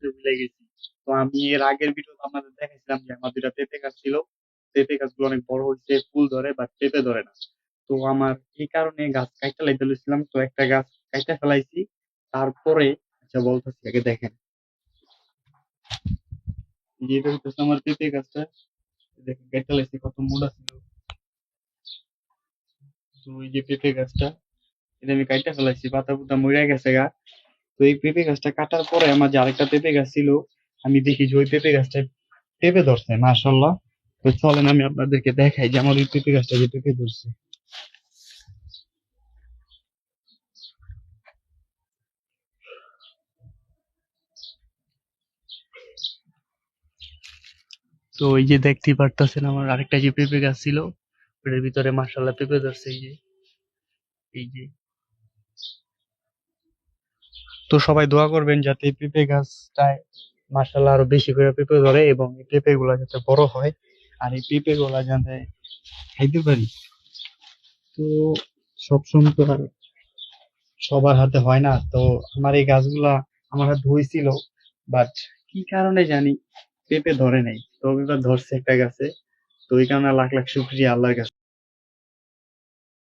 বলতে ভুলে গেছি। তো আমি এর আগের ভিডিও আপনাদের দেখাইছিলাম যে আমার দুইটা পেঁপে গাছ ছিল। পেঁপে গাছগুলো অনেক বড় হয়েছে, ফুল ধরে বাট পেঁপে ধরে না। তো আমার এই কারণে গাছ কাইটা লাইতে লইছিলাম, তো একটা গাছ কাইটা ফেলাইছি। তারপরে আচ্ছা বলতেছি, আগে দেখেন যেটা হইতেছে আমার পেঁপে গাছটা। দেখেন কাইটা লাইছি, কত মোটা ছিল। তো এই যে পেঁপে গাছটা, এটা আমি কাইটা ফেলাইছি, পাতা পুতা মরে গেছে গা। তো এই পেঁপে গাছটা কাটার পরে আমার যে আরেকটা পেঁপে গাছ ছিল, আমি দেখি যে ওই পেঁপে গাছটা পেঁপে ধরছে মাশাল্লাহ। তো চলেন আমি আপনাদেরকে দেখাই যে আমার ওই পেঁপে গাছটা যে পেঁপে ধরছে। তো এই যে দেখতেই পারতেছেন আমার আরেকটা যে পেঁপে গাছ ছিল, ওটার ভিতরে মাশাল্লাহ পেঁপে ধরছে। এই যে তো সবাই দোয়া করবেন যাতে এই পেঁপে গাছটায় মাশাল্লাহ আরো বেশি করে পেঁপে ধরে এবং এই পেঁপে গুলা যাতে বড় হয়, আর এই পেঁপে গুলা যাতে খাইতে পারি। তো সবসময় তো আর সবার হাতে হয় না। তো আমার এই গাছগুলা আমার হাতে হয়েছিল, বাট কি কারণে জানি পেঁপে ধরে নাই। তো এবার ধরছে একটা গাছে। তো এই কারণে লাখ লাখ শুক্রিয়া আল্লাহর কাছে।